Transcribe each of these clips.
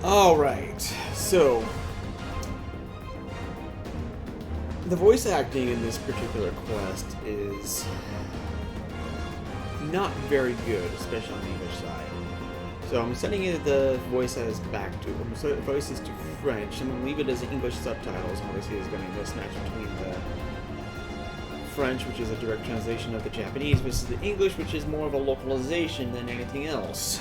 Alright, so the voice acting in this particular quest is not very good, especially on the English side. So I'm sending it the voices to French. I'm going to leave it as English subtitles. Obviously, there's going to be a mismatch between the French, which is a direct translation of the Japanese, versus the English, which is more of a localization than anything else.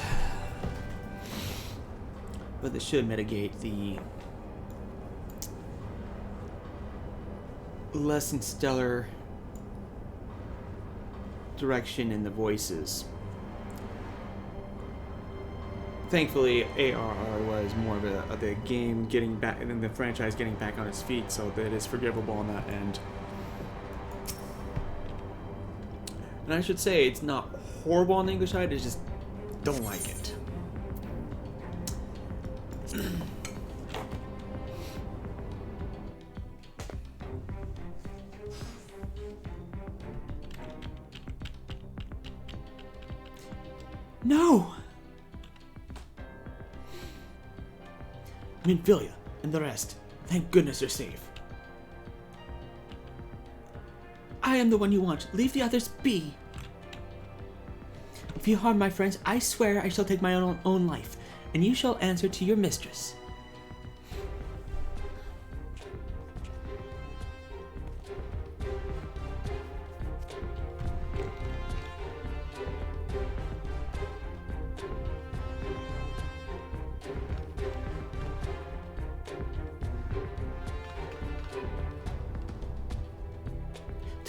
But this should mitigate the less than stellar direction in the voices. Thankfully, ARR was more of the game getting back, and the franchise getting back on its feet, so that it's forgivable on that end. And I should say, it's not horrible on the English side, I just don't like it. No! Minfilia and the rest. Thank goodness you're safe. I am the one you want. Leave the others be. If you harm my friends, I swear I shall take my own life, and you shall answer to your mistress.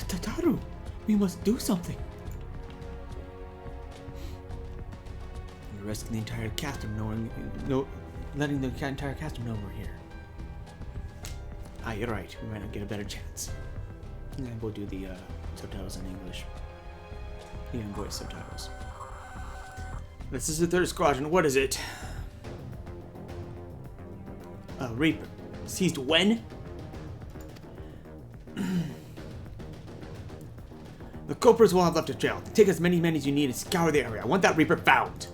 Tataru, we must do something. You're risking the entire cast of letting the entire cast know we're here. Ah, you're right. We might not get a better chance. And then we'll do the subtitles in English. The voice subtitles. This is the 3rd Squadron. What is it? Reaper. Seized when? The culprits will have left a trail. Take as many men as you need and scour the area. I want that Reaper found.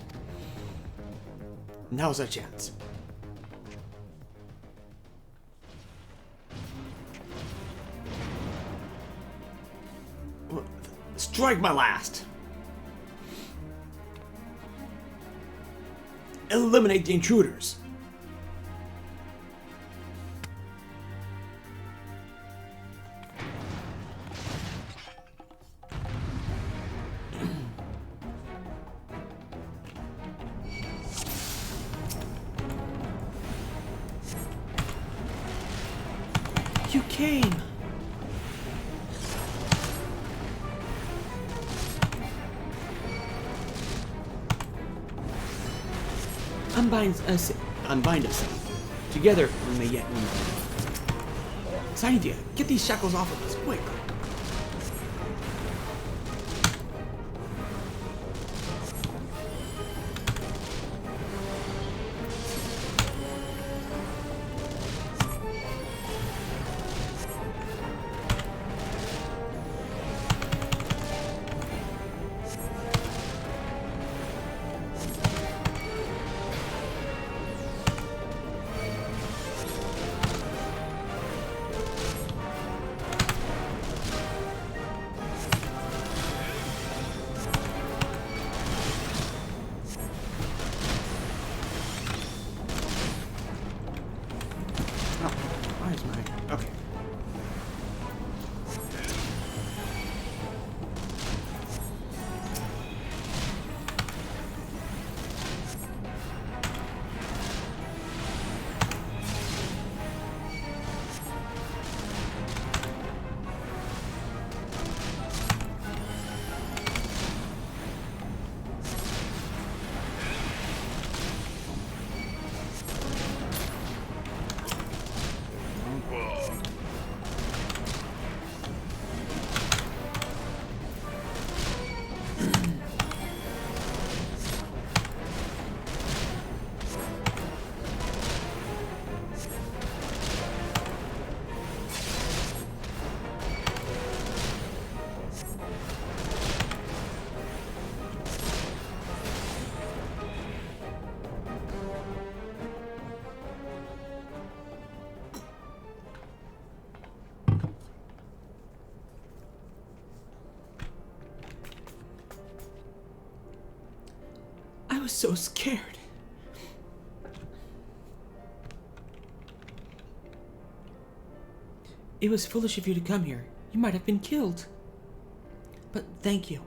Now's our chance. Strike my last. Eliminate the intruders. You came! Unbind us. Together, we may yet win. Saidia, get these shackles off of us, quick! was so scared. It was foolish of you to come here. You might have been killed. But thank you.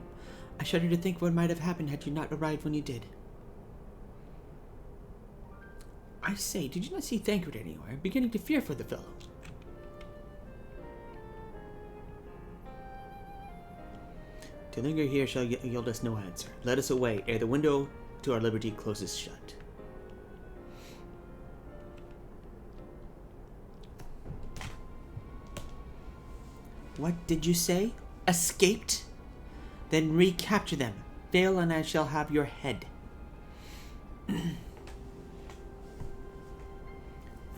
I shudder to think what might have happened had you not arrived when you did. I say, did you not see Thancred anywhere? I'm beginning to fear for the fellow. To linger here shall yield us no answer. Let us away, ere the window to our liberty closes shut. What did you say? Escaped? Then recapture them. Fail and I shall have your head.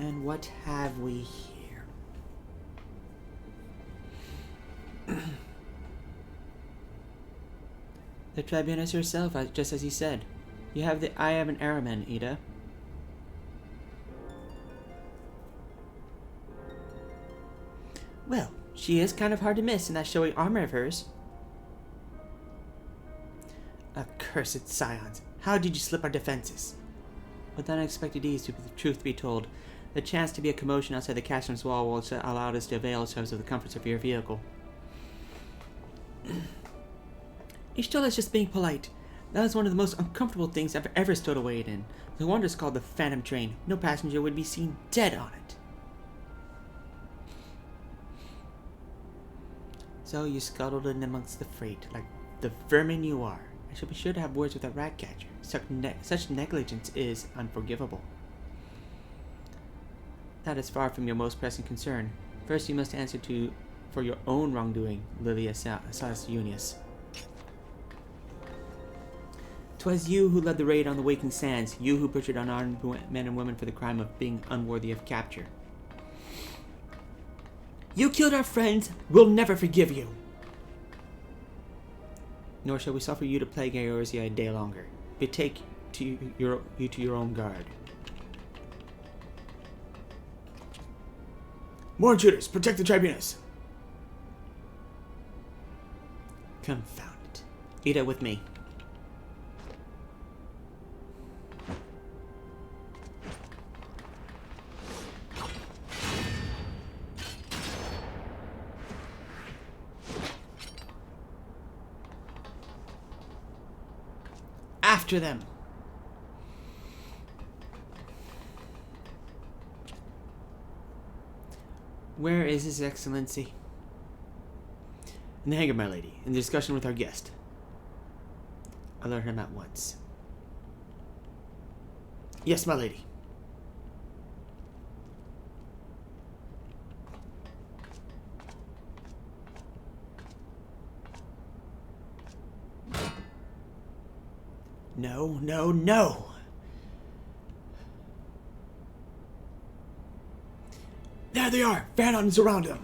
And what have we here? The Tribunus herself, just as he said. You have the eye of an Araman, Ida. Well, she is kind of hard to miss in that showy armor of hers. Accursed scions. How did you slip our defenses? With unexpected ease, to the truth be told. The chance to be a commotion outside the castle's wall allowed us to avail ourselves of the comforts of your vehicle. Ishtal is just being polite. That is one of the most uncomfortable things I've ever stowed away in. No wonder it's called the Phantom Train. No passenger would be seen dead on it. So you scuttled in amongst the freight, like the vermin you are. I shall be sure to have words with that rat catcher. Such negligence is unforgivable. That is far from your most pressing concern. First you must answer for your own wrongdoing, Livia Saunius. 'Twas you who led the raid on the Waking Sands, you who butchered unarmed men and women for the crime of being unworthy of capture. You killed our friends, we'll never forgive you. Nor shall we suffer you to plague Eorzea a day longer. Betake you to your own guard. More intruders! Protect the Tribunus! Confound it. Ida with me. After them! Where is His Excellency? In the hangar, my lady, in the discussion with our guest. Alert him at once. Yes, my lady. No, no, no! There they are! Phantoms around him!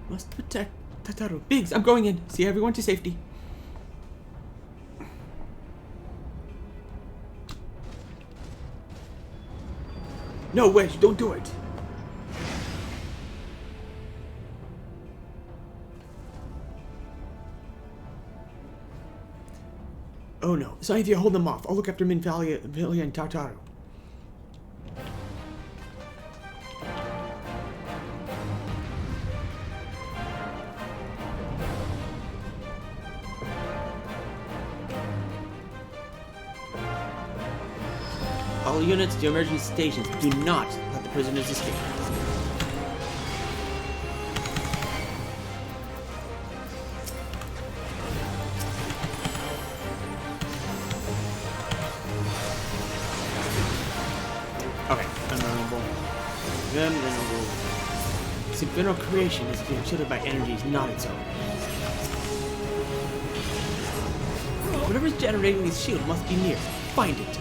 Must protect Tataru. Biggs, I'm going in. See everyone to safety. No, Wedge, don't do it! Oh no, Scythia, hold them off. I'll look after Minvalia and Tataru. All units to emergency stations. Do not let the prisoners escape. Okay, unremarkable. Unremarkable. This infernal creation is being shielded by energies not its own. Whatever's generating this shield must be near. Find it.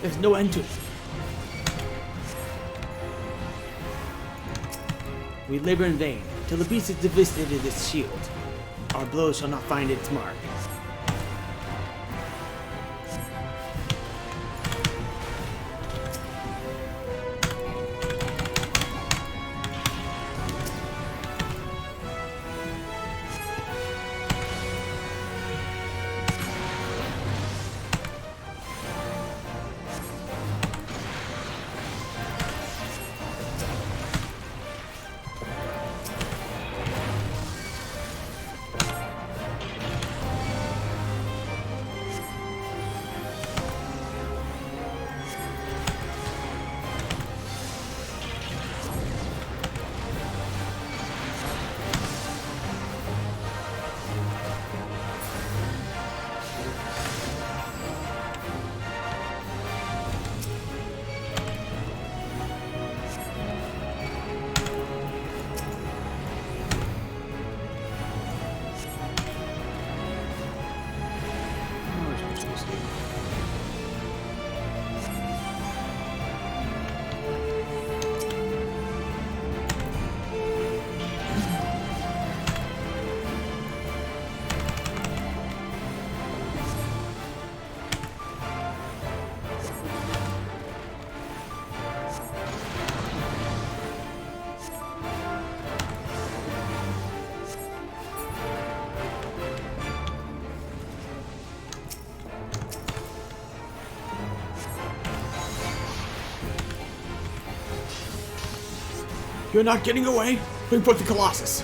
There's no end to it. We labor in vain, till the beast has devastated its shield. Our blows shall not find its mark. You're not getting away? Bring forth the Colossus.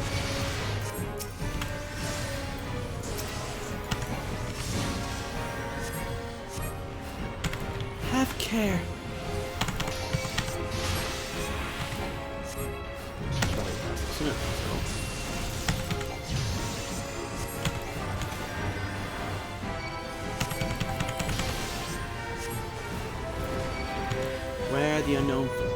Have care. Where the unknown foe.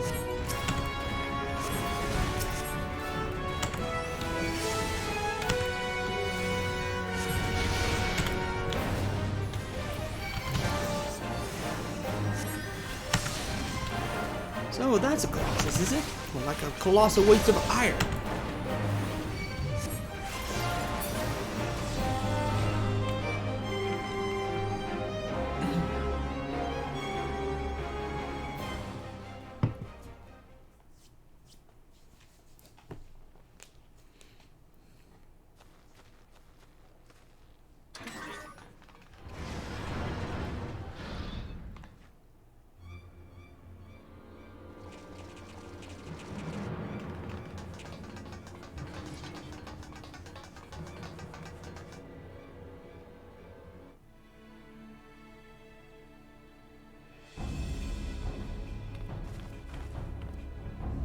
So that's a Colossus, is it? Well, like a colossal weight of iron.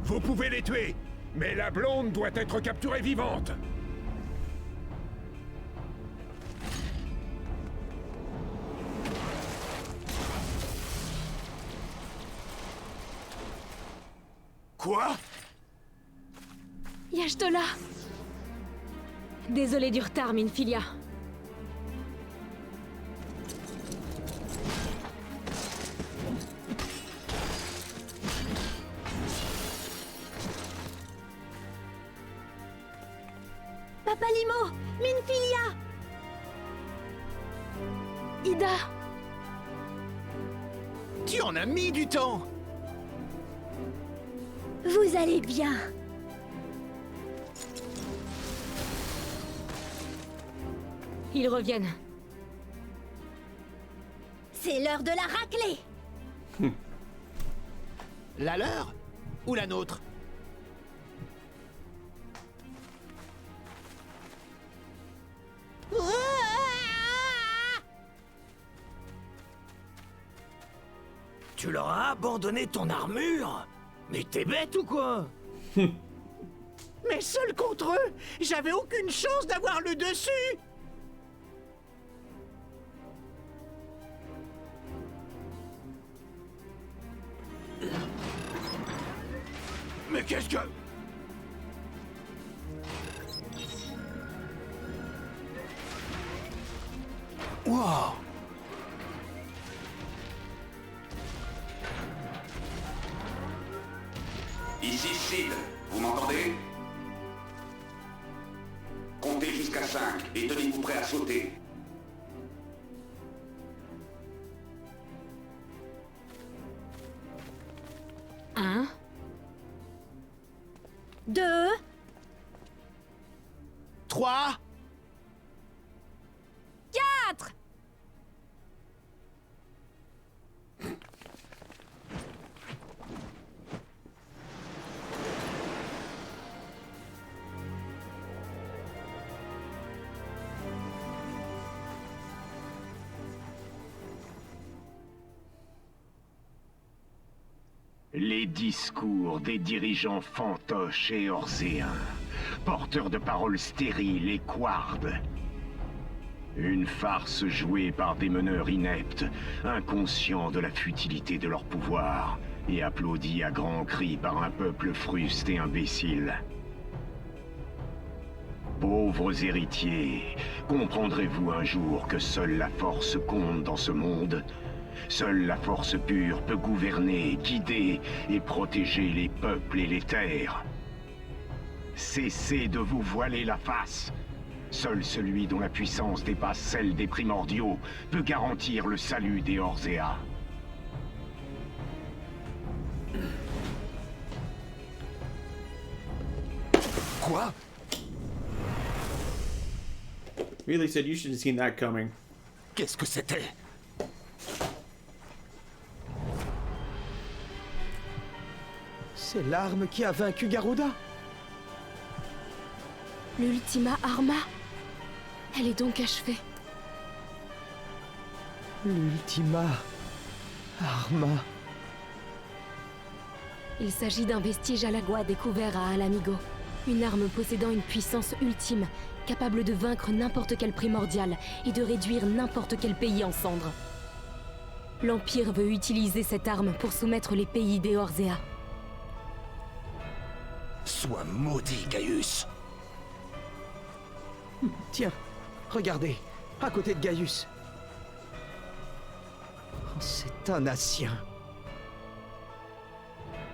Vous pouvez les tuer, mais la blonde doit être capturée vivante. Quoi? Y'Ashtola! Désolé du retard, Minfilia. Papa Limo! Minfilia! Ida! Tu en as mis du temps! Vous allez bien? Ils reviennent. C'est l'heure de la raclée! La leur? Ou la nôtre? Tu leur as abandonné ton armure? Mais t'es bête ou quoi? Mais seul contre eux, j'avais aucune chance d'avoir le dessus. Mais qu'est-ce que... Wow! Ici Sid, vous m'entendez? Comptez jusqu'à 5 et tenez-vous prêt à sauter. 1, 2, 3. 4. Les discours des dirigeants fantoches et orséens, porteurs de paroles stériles et couardes. Une farce jouée par des meneurs ineptes, inconscients de la futilité de leur pouvoir, et applaudie à grands cris par un peuple fruste et imbécile. Pauvres héritiers, comprendrez-vous un jour que seule la force compte dans ce monde ? Seule la force pure peut gouverner, guider et protéger les peuples et les terres. Cessez de vous voiler la face. Seul celui dont la puissance dépasse celle des primordiaux peut garantir le salut des Orzea. Quoi? Really said you should have seen that coming. Qu'est-ce que c'était? C'est l'arme qui a vaincu Garuda. L'Ultima Arma. Elle est donc achevée. L'Ultima Arma. Il s'agit d'un vestige Alagua découvert à Alamigo. Une arme possédant une puissance ultime, capable de vaincre n'importe quel primordial et de réduire n'importe quel pays en cendres. L'Empire veut utiliser cette arme pour soumettre les pays des Orzea. Sois maudit, Gaius. Tiens, regardez, à côté de Gaius. Oh, c'est un Ascien.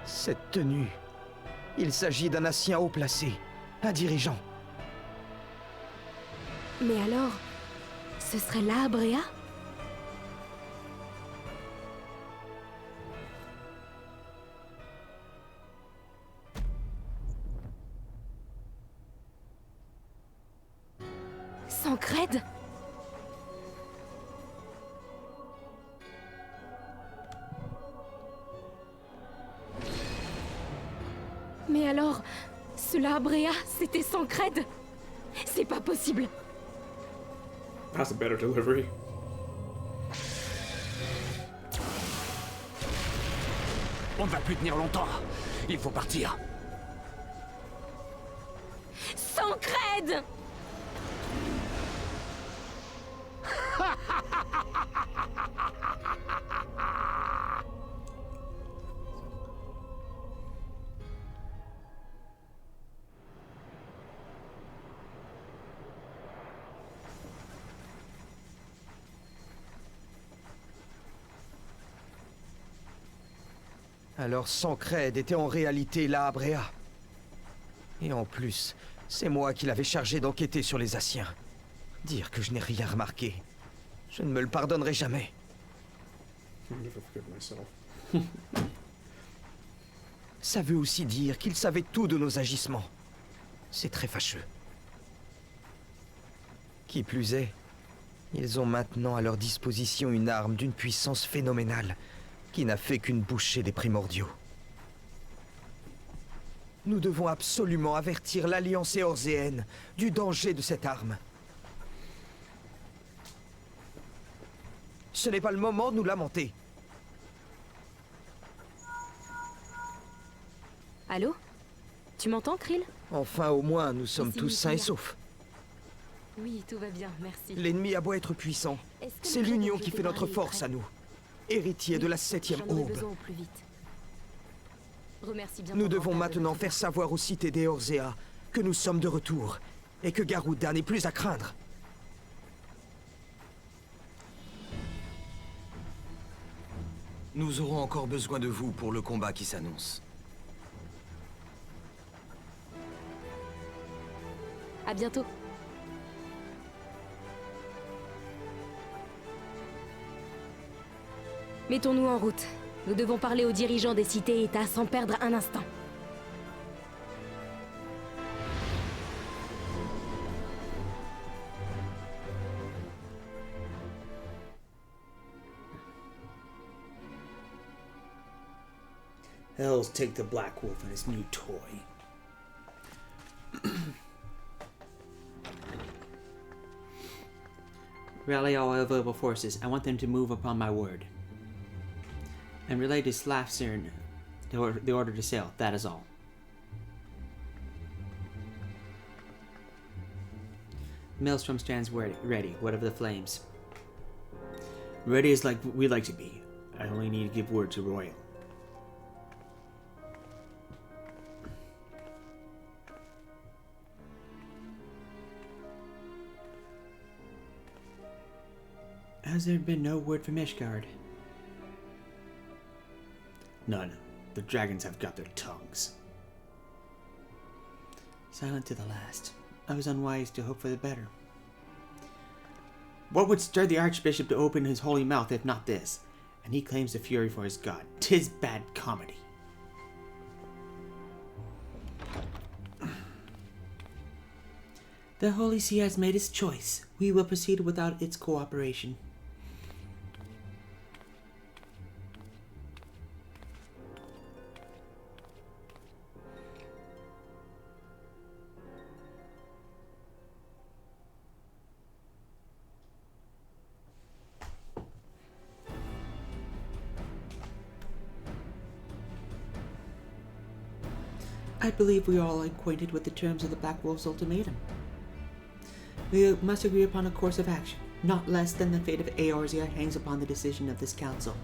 Cette tenue. Il s'agit d'un Ascien haut placé, un dirigeant. Mais alors, ce serait la Abrea ? Sancred ? Mais alors, cela Abrea, c'était Sancred ? C'est pas possible. That's a better delivery. On ne va plus tenir longtemps. Il faut partir. Sancred ! Alors Sancred était en réalité la Abrea. Et en plus, c'est moi qui l'avais chargé d'enquêter sur les Asciens. Dire que je n'ai rien remarqué. Je ne me le pardonnerai jamais. Ça veut aussi dire qu'il savait tout de nos agissements. C'est très fâcheux. Qui plus est, ils ont maintenant à leur disposition une arme d'une puissance phénoménale qui n'a fait qu'une bouchée des primordiaux. Nous devons absolument avertir l'Alliance éorzéenne du danger de cette arme. Ce n'est pas le moment de nous lamenter. Allô ? Tu m'entends, Krill ? Enfin, au moins, nous sommes Ici tous sains et Nicolas. saufs. Oui, tout va bien, merci. L'ennemi a beau être puissant, Est-ce que c'est le l'union dont qui je fait t'ai notre parlé est force prêt ? à nous. Héritiers de la 7e J'en aurai aube. besoin au plus vite. Remercie bien Nous ton devons grand-père de maintenant m'être faire savoir aux cités des Orzea que nous sommes de retour et que Garuda n'est plus à craindre. Nous aurons encore besoin de vous pour le combat qui s'annonce. À bientôt. Mettons-nous en route. Nous devons parler aux dirigeants des cités-États sans perdre un instant. Hells take the Black Wolf and his new toy. Rally all available forces. I want them to move upon my word. And relay to Slafcern the order to sail. That is all. Maelstrom stands ready. What of the flames? Ready as like we like to be. I only need to give word to Royal. Has there been no word from Ishgard? None. The dragons have got their tongues. Silent to the last. I was unwise to hope for the better. What would stir the Archbishop to open his holy mouth if not this? And he claims the fury for his god. 'Tis bad comedy. The Holy See has made its choice. We will proceed without its cooperation. I believe we are all acquainted with the terms of the Black Wolf's ultimatum. We must agree upon a course of action. Not less than the fate of Eorzea hangs upon the decision of this council.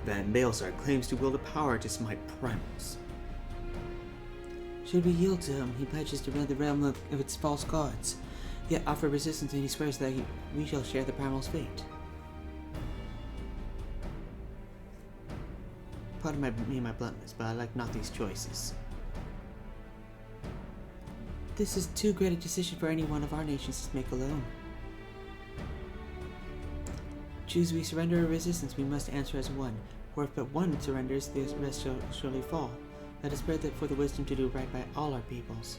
Van Baelsar claims to wield a power to smite primals. Should we yield to him, he pledges to rid the realm of its false gods, yet offer resistance and he swears that we shall share the primal's fate. Pardon my bluntness, but I like not these choices. This is too great a decision for any one of our nations to make alone. Choose we surrender or resistance, we must answer as one, for if but one surrenders, the rest shall surely fall. Let us pray for the wisdom to do right by all our peoples.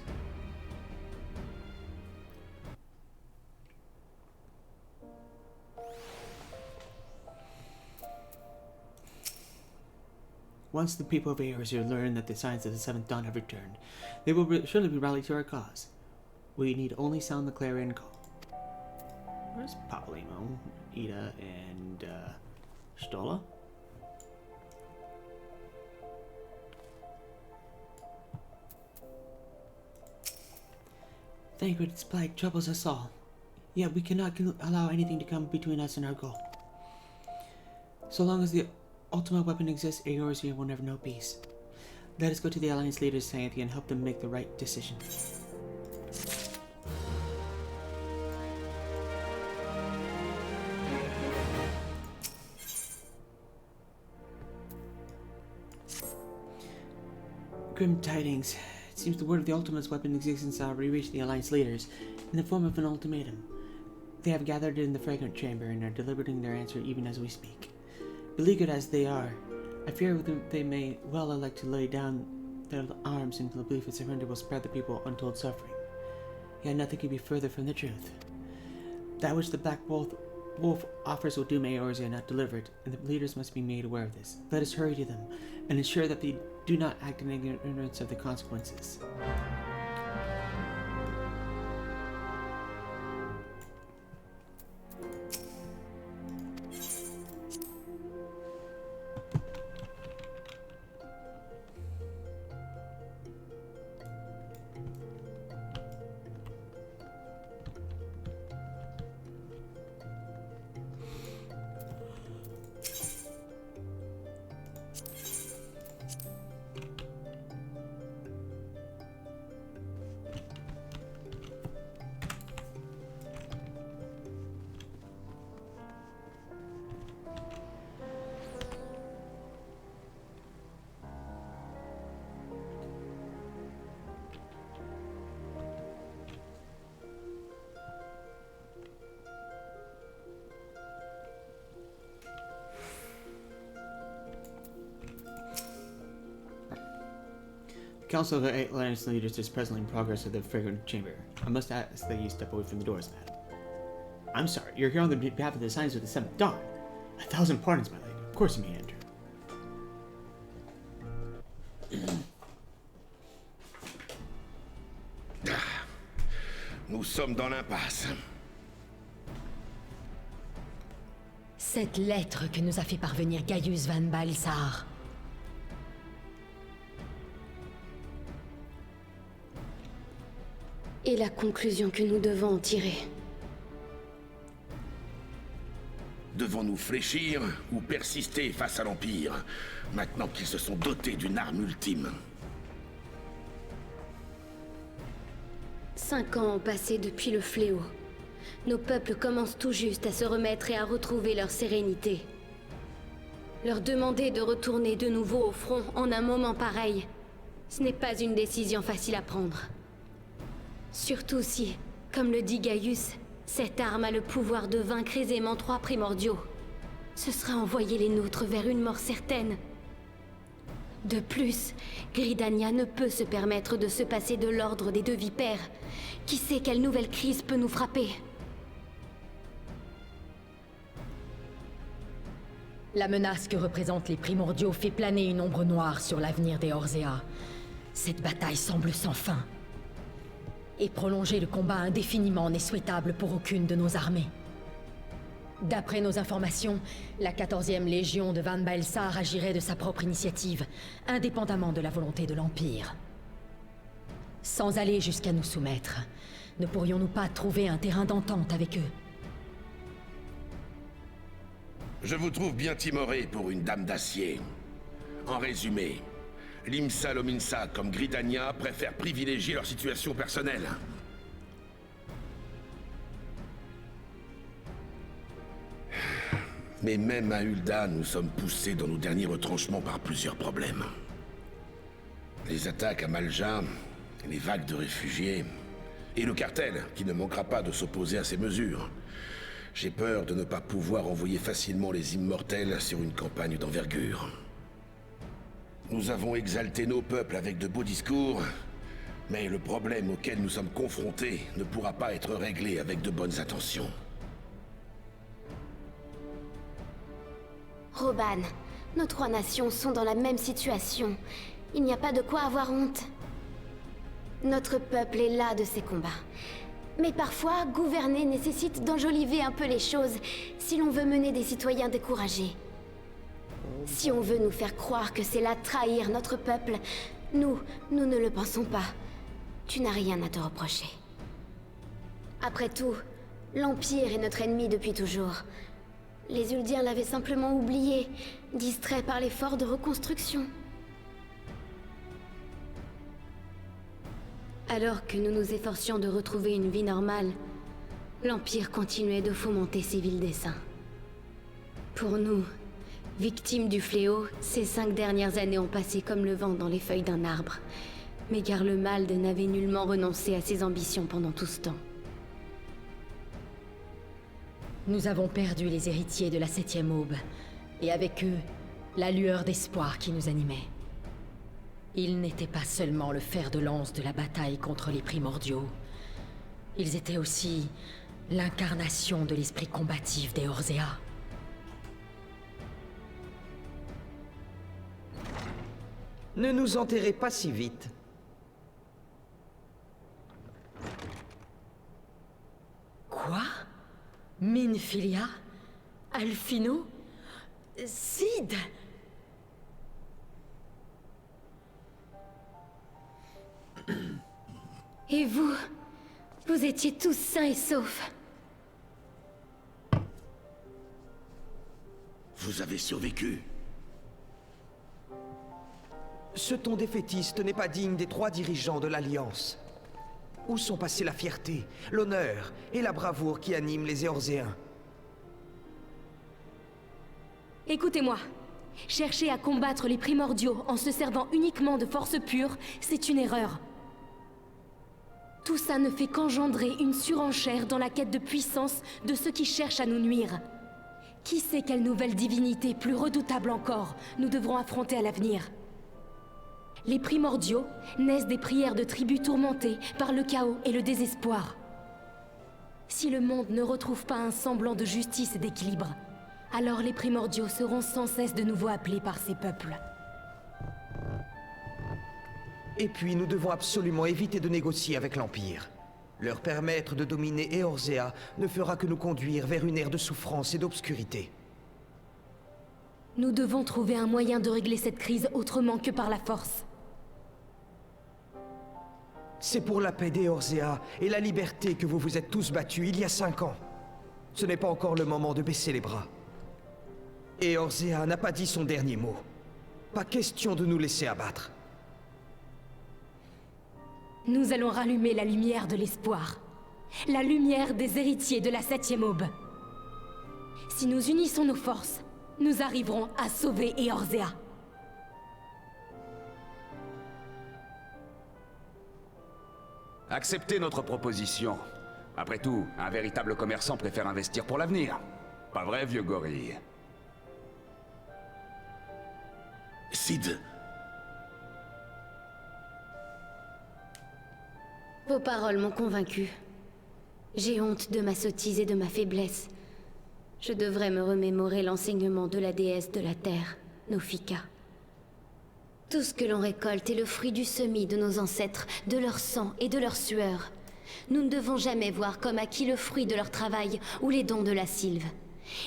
Once the people of Eorzea learn that the signs of the Seventh Dawn have returned, they will surely be rallied to our cause. We need only sound the clarion call. Where's Papalymo, Ida, and Stola? Thancred's plague troubles us all, yet we cannot allow anything to come between us and our goal. So long as the ultimate weapon exists, Eorzea will never know peace. Let us go to the Alliance leaders, Sainthy, and help them make the right decision. Grim tidings. It seems the word of the Ultimate's weapon existence has already reached the Alliance leaders in the form of an ultimatum. They have gathered in the Fragrant Chamber and are deliberating their answer even as we speak. Beleaguered as they are, I fear that they may well elect to lay down their arms in the belief that surrender will spare the people untold suffering. Yet nothing could be further from the truth. That which the Black Wolf offers will doom Eorzea not delivered, and the leaders must be made aware of this. Let us hurry to them, and ensure that they do not act in ignorance of the consequences. Council of Atlantis leaders is presently in progress at the Fragrant Chamber. I must ask that you step away from the doors, madam. I'm sorry, you're here on the behalf of the Science of the Seventh Dawn. 1,000 pardons, my lady. Of course you may enter. Nous sommes dans l'impasse. Cette lettre que nous a fait parvenir Gaius Van Baelsar. Et la conclusion que nous devons en tirer. Devons-nous fléchir ou persister face à l'Empire, maintenant qu'ils se sont dotés d'une arme ultime? 5 ans ont passé depuis le fléau. Nos peuples commencent tout juste à se remettre et à retrouver leur sérénité. Leur demander de retourner de nouveau au front en un moment pareil, ce n'est pas une décision facile à prendre. Surtout si, comme le dit Gaius, cette arme a le pouvoir de vaincre aisément 3 primordiaux. Ce sera envoyer les nôtres vers une mort certaine. De plus, Gridania ne peut se permettre de se passer de l'ordre des 2 vipères. Qui sait quelle nouvelle crise peut nous frapper? La menace que représentent les primordiaux fait planer une ombre noire sur l'avenir des Orzea. Cette bataille semble sans fin. Et prolonger le combat indéfiniment n'est souhaitable pour aucune de nos armées. D'après nos informations, la 14e Légion de Van Baelsar agirait de sa propre initiative, indépendamment de la volonté de l'Empire. Sans aller jusqu'à nous soumettre, ne pourrions-nous pas trouver un terrain d'entente avec eux? Je vous trouve bien timoré pour une dame d'acier. En résumé, Limsa Lominsa comme Gridania préfèrent privilégier leur situation personnelle. Mais même à Ul'dah, nous sommes poussés dans nos derniers retranchements par plusieurs problèmes. Les attaques à Malja, les vagues de réfugiés, et le cartel, qui ne manquera pas de s'opposer à ces mesures. J'ai peur de ne pas pouvoir envoyer facilement les immortels sur une campagne d'envergure. Nous avons exalté nos peuples avec de beaux discours, mais le problème auquel nous sommes confrontés ne pourra pas être réglé avec de bonnes intentions. Roban, nos 3 nations sont dans la même situation. Il n'y a pas de quoi avoir honte. Notre peuple est las de ces combats. Mais parfois, gouverner nécessite d'enjoliver un peu les choses si l'on veut mener des citoyens découragés. Si on veut nous faire croire que c'est là trahir notre peuple, nous ne le pensons pas. Tu n'as rien à te reprocher. Après tout, l'Empire est notre ennemi depuis toujours. Les Uldiens l'avaient simplement oublié, distraits par l'effort de reconstruction. Alors que nous nous efforcions de retrouver une vie normale, l'Empire continuait de fomenter ses vils desseins. Pour nous, victimes du fléau, ces 5 dernières années ont passé comme le vent dans les feuilles d'un arbre. Mais Garlemald n'avait nullement renoncé à ses ambitions pendant tout ce temps. Nous avons perdu les héritiers de la 7e aube, et avec eux, la lueur d'espoir qui nous animait. Ils n'étaient pas seulement le fer de lance de la bataille contre les primordiaux. Ils étaient aussi l'incarnation de l'esprit combatif des Orzea. Ne nous enterrez pas si vite. Quoi? Minfilia? Alphino? Sid? Et vous? Vous étiez tous sains et saufs. Vous avez survécu. Ce ton défaitiste n'est pas digne des 3 dirigeants de l'Alliance. Où sont passés la fierté, l'honneur et la bravoure qui animent les Éorzéens? Écoutez-moi. Chercher à combattre les primordiaux en se servant uniquement de force pure, c'est une erreur. Tout ça ne fait qu'engendrer une surenchère dans la quête de puissance de ceux qui cherchent à nous nuire. Qui sait quelle nouvelle divinité plus redoutable encore nous devrons affronter à l'avenir? Les primordiaux naissent des prières de tribus tourmentées par le chaos et le désespoir. Si le monde ne retrouve pas un semblant de justice et d'équilibre, alors les primordiaux seront sans cesse de nouveau appelés par ces peuples. Et puis nous devons absolument éviter de négocier avec l'Empire. Leur permettre de dominer Eorzea ne fera que nous conduire vers une ère de souffrance et d'obscurité. Nous devons trouver un moyen de régler cette crise autrement que par la force. C'est pour la paix d'Eorzea et la liberté que vous vous êtes tous battus il y a 5 ans. Ce n'est pas encore le moment de baisser les bras. Eorzea n'a pas dit son dernier mot. Pas question de nous laisser abattre. Nous allons rallumer la lumière de l'espoir. La lumière des héritiers de la 7e aube. Si nous unissons nos forces, nous arriverons à sauver Eorzea. Acceptez notre proposition. Après tout, un véritable commerçant préfère investir pour l'avenir. Pas vrai, vieux gorille? Cid, Vos paroles m'ont convaincu. J'ai honte de ma sottise et de ma faiblesse. Je devrais me remémorer l'enseignement de la déesse de la terre, Nofika. Tout ce que l'on récolte est le fruit du semis de nos ancêtres, de leur sang et de leur sueur. Nous ne devons jamais voir comme acquis le fruit de leur travail ou les dons de la sylve.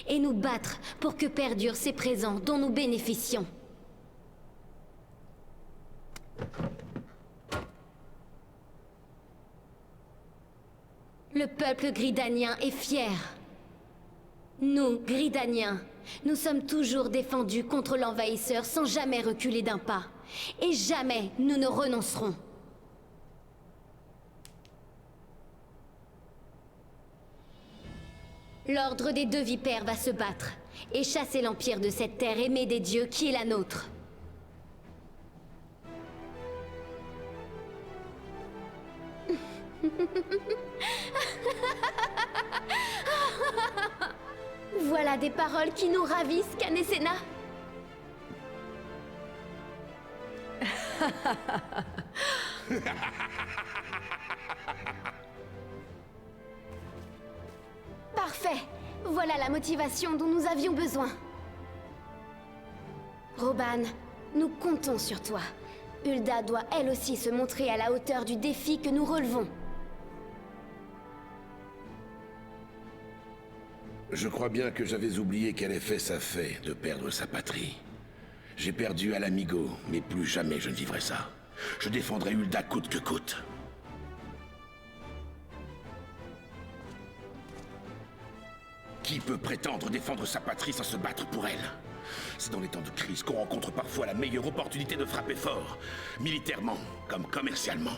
Et nous battre pour que perdurent ces présents dont nous bénéficions. Le peuple gridanien est fier. Nous, Gridaniens, nous sommes toujours défendus contre l'envahisseur sans jamais reculer d'un pas. Et jamais nous ne renoncerons. L'ordre des 2 vipères va se battre et chasser l'empire de cette terre aimée des dieux qui est la nôtre. Voilà des paroles qui nous ravissent, Kanesena. Parfait. Voilà la motivation dont nous avions besoin. Roban, nous comptons sur toi. Hulda doit elle aussi se montrer à la hauteur du défi que nous relevons. je crois bien que j'avais oublié quel effet ça fait de perdre sa patrie. J'ai perdu Ala-Mhigo, mais plus jamais je ne vivrai ça. Je défendrai Hulda coûte que coûte. Qui peut prétendre défendre sa patrie sans se battre pour elle? C'est dans les temps de crise qu'on rencontre parfois la meilleure opportunité de frapper fort, militairement comme commercialement.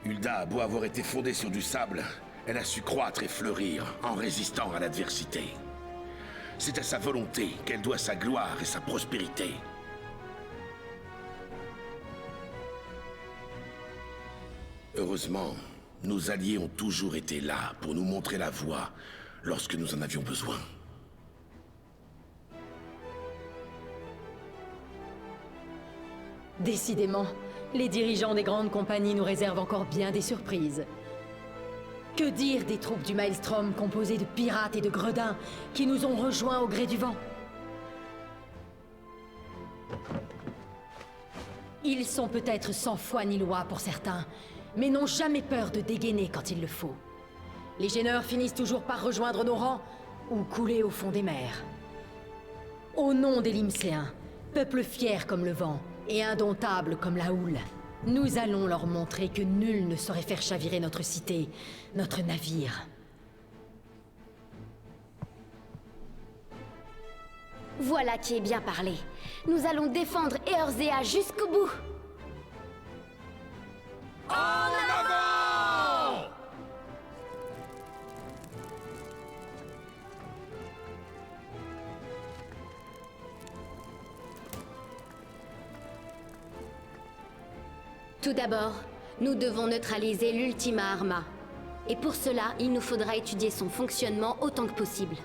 Hulda a beau avoir été fondée sur du sable, elle a su croître et fleurir en résistant à l'adversité. C'est à sa volonté qu'elle doit sa gloire et sa prospérité. Heureusement, nos alliés ont toujours été là pour nous montrer la voie lorsque nous en avions besoin. Décidément, les dirigeants des grandes compagnies nous réservent encore bien des surprises. Que dire des troupes du Maelstrom composées de pirates et de gredins qui nous ont rejoints au gré du vent? Ils sont peut-être sans foi ni loi pour certains, mais n'ont jamais peur de dégainer quand il le faut. Les gêneurs finissent toujours par rejoindre nos rangs ou couler au fond des mers. Au nom des Limséens, peuple fier comme le vent et indomptable comme la houle, nous allons leur montrer que nul ne saurait faire chavirer notre cité, notre navire. Voilà qui est bien parlé. Nous allons défendre Eorzea jusqu'au bout. En avant! Tout d'abord, nous devons neutraliser l'Ultima Arma. Et pour cela, il nous faudra étudier son fonctionnement autant que possible.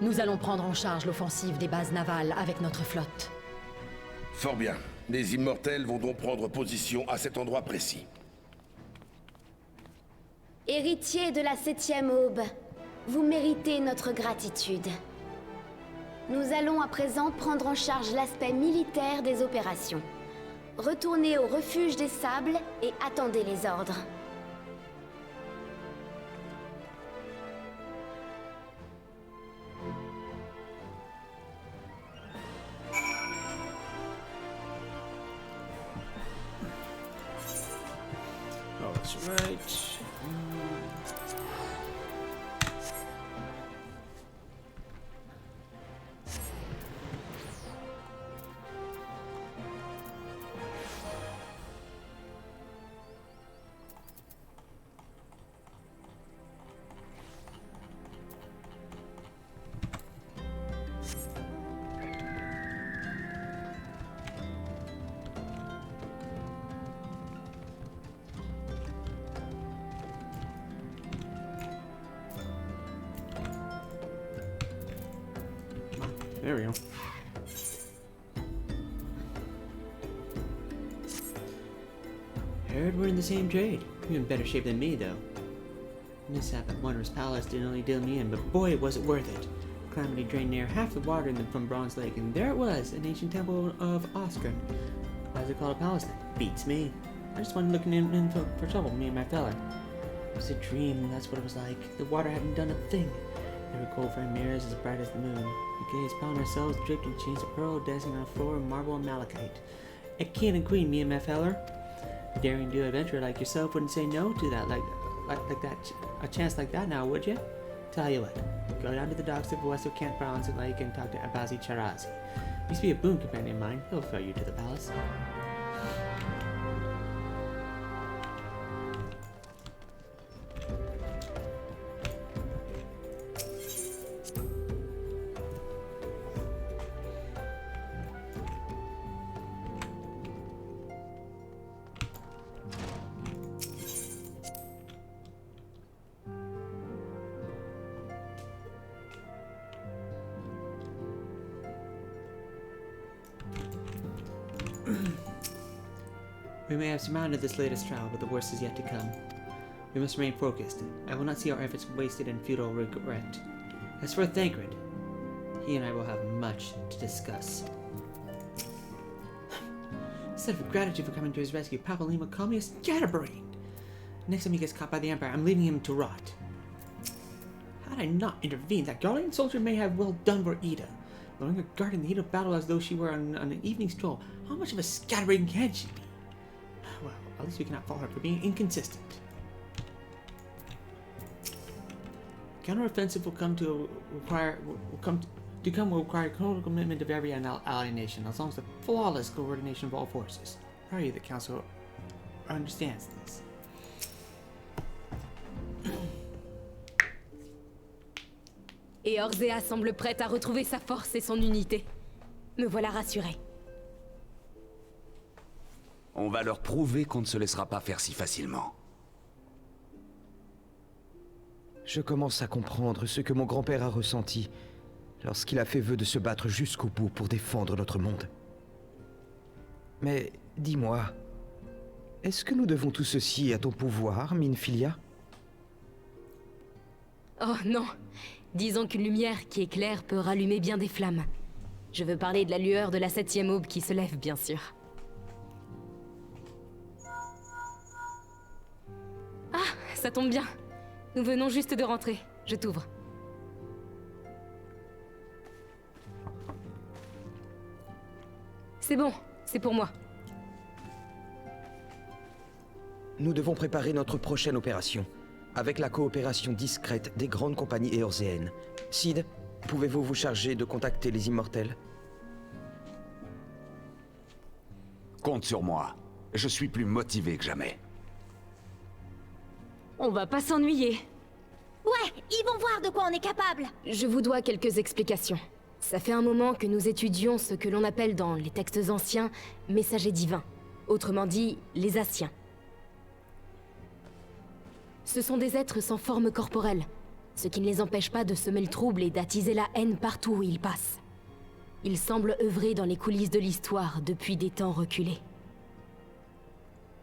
Nous allons prendre en charge l'offensive des bases navales avec notre flotte. Fort bien. Les immortels vont donc prendre position à cet endroit précis. Héritier de la 7e aube, vous méritez notre gratitude. Nous allons à présent prendre en charge l'aspect militaire des opérations. Retournez au refuge des sables et attendez les ordres. Oh, that's right. There we go. Heard we're in the same trade. You're in better shape than me, though. Mishap at Wondrous Palace didn't only deal me in, but boy, was it worth it. Calamity drained near half the water from Bronze Lake, and there it was, an ancient temple of Oscar. Why is it called a palace then? Beats me. I just wanted looking in for trouble, me and my fella. It was a dream, that's what it was like. The water hadn't done a thing. There were gold-framed mirrors as bright as the moon. We gazed upon ourselves draped in chains of pearl, dancing on a floor of marble and malachite. A king and queen, me and my feller. A daring do adventurer like yourself wouldn't say no to that, like that, a chance like that now, would you? Tell you what, go down to the docks of West Camp Bronze Lake and talk to Abazi Charazi. Used to be a boon companion of mine. He'll throw you to the palace. We may have surmounted this latest trial, but the worst is yet to come. We must remain focused. I will not see our efforts wasted in futile regret. As for Thancred, he and I will have much to discuss. Instead of gratitude for coming to his rescue, Papalima called me a scatterbrain. Next time he gets caught by the Empire, I'm leaving him to rot. Had I not intervened, that Garlean soldier may have well done for Ida. Blowing her guard in the heat of battle as though she were on an evening stroll. How much of a scatterbrain can she be? Well, at least we cannot fault her for being inconsistent. Counteroffensive will require total commitment of every ally nation, as long as the flawless coordination of all forces. Proud of you, the Council understands this. Et Orzea semble prête à retrouver sa force et son unité. Me voilà rassurée. On va leur prouver qu'on ne se laissera pas faire si facilement. Je commence à comprendre ce que mon grand-père a ressenti lorsqu'il a fait vœu de se battre jusqu'au bout pour défendre notre monde. Mais dis-moi, est-ce que nous devons tout ceci à ton pouvoir, Minfilia? Oh non. Disons qu'une lumière qui éclaire peut rallumer bien des flammes. Je veux parler de la lueur de la 7e aube qui se lève, bien sûr. Ah, ça tombe bien. Nous venons juste de rentrer. Je t'ouvre. C'est bon, c'est pour moi. Nous devons préparer notre prochaine opération, avec la coopération discrète des grandes compagnies éorzéennes. Cid, pouvez-vous vous charger de contacter les immortels? Compte sur moi. Je suis plus motivé que jamais. On va pas s'ennuyer. Ouais, ils vont voir de quoi on est capable. Je vous dois quelques explications. Ça fait un moment que nous étudions ce que l'on appelle dans les textes anciens messagers divins. Autrement dit, les Asciens. Ce sont des êtres sans forme corporelle, ce qui ne les empêche pas de semer le trouble et d'attiser la haine partout où ils passent. Ils semblent œuvrer dans les coulisses de l'histoire depuis des temps reculés.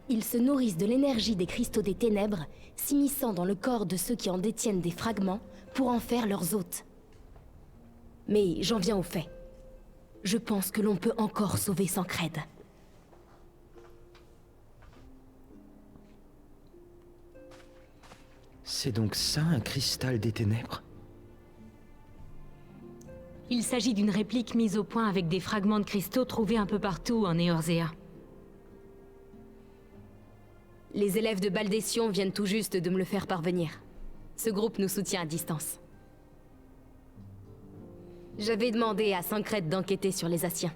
Ils se nourrissent de l'énergie des cristaux des ténèbres, s'immisçant dans le corps de ceux qui en détiennent des fragments pour en faire leurs hôtes. Mais j'en viens au fait. Je pense que l'on peut encore sauver Sancred. C'est donc ça, un cristal des ténèbres? Il s'agit d'une réplique mise au point avec des fragments de cristaux trouvés un peu partout en Eorzea. Les élèves de Baldession viennent tout juste de me le faire parvenir. Ce groupe nous soutient à distance. J'avais demandé à Sancred d'enquêter sur les Asciens.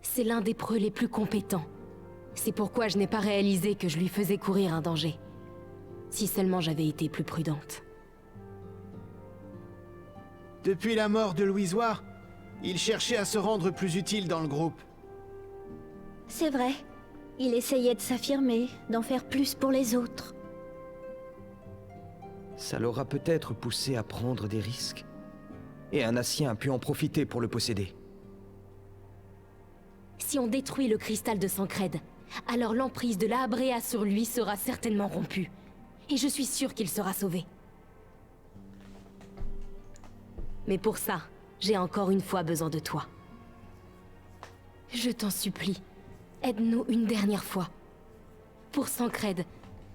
C'est l'un des preux les plus compétents. C'est pourquoi je n'ai pas réalisé que je lui faisais courir un danger. Si seulement j'avais été plus prudente. Depuis la mort de Louisoire, il cherchait à se rendre plus utile dans le groupe. C'est vrai. Il essayait de s'affirmer, d'en faire plus pour les autres. Ça l'aura peut-être poussé à prendre des risques. Et un Ascien a pu en profiter pour le posséder. Si on détruit le cristal de Sancred, alors l'emprise de la Abrea sur lui sera certainement rompue. Et je suis sûre qu'il sera sauvé. Mais pour ça, j'ai encore une fois besoin de toi. Je t'en supplie, aide-nous une dernière fois. Pour Sancred,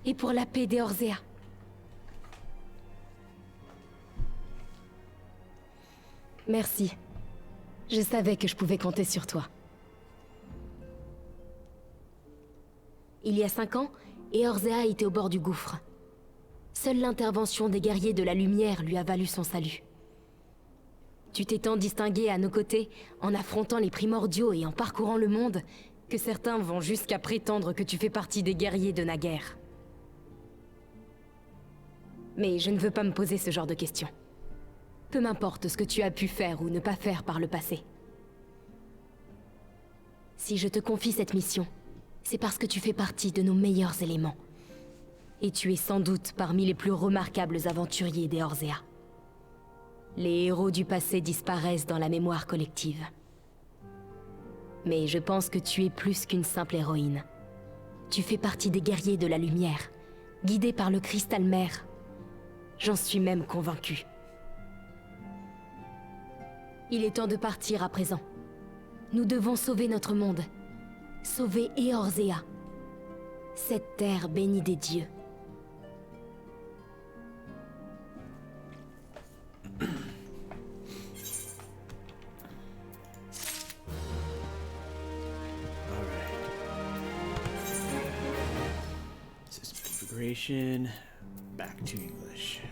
et pour la paix d'Eorzea. Merci. Je savais que je pouvais compter sur toi. Il y a 5 ans, Eorzea était au bord du gouffre. Seule l'intervention des guerriers de la lumière lui a valu son salut. Tu t'es tant distingué à nos côtés, en affrontant les primordiaux et en parcourant le monde, que certains vont jusqu'à prétendre que tu fais partie des guerriers de naguère. Mais je ne veux pas me poser ce genre de questions. Peu m'importe ce que tu as pu faire ou ne pas faire par le passé. Si je te confie cette mission, c'est parce que tu fais partie de nos meilleurs éléments. Et tu es sans doute parmi les plus remarquables aventuriers d'Eorzea. Les héros du passé disparaissent dans la mémoire collective. Mais je pense que tu es plus qu'une simple héroïne. Tu fais partie des guerriers de la lumière, guidés par le cristal mère. J'en suis même convaincue. Il est temps de partir à présent. Nous devons sauver notre monde. Sauver Eorzea. Cette terre bénie des dieux. System configuration. Back to English.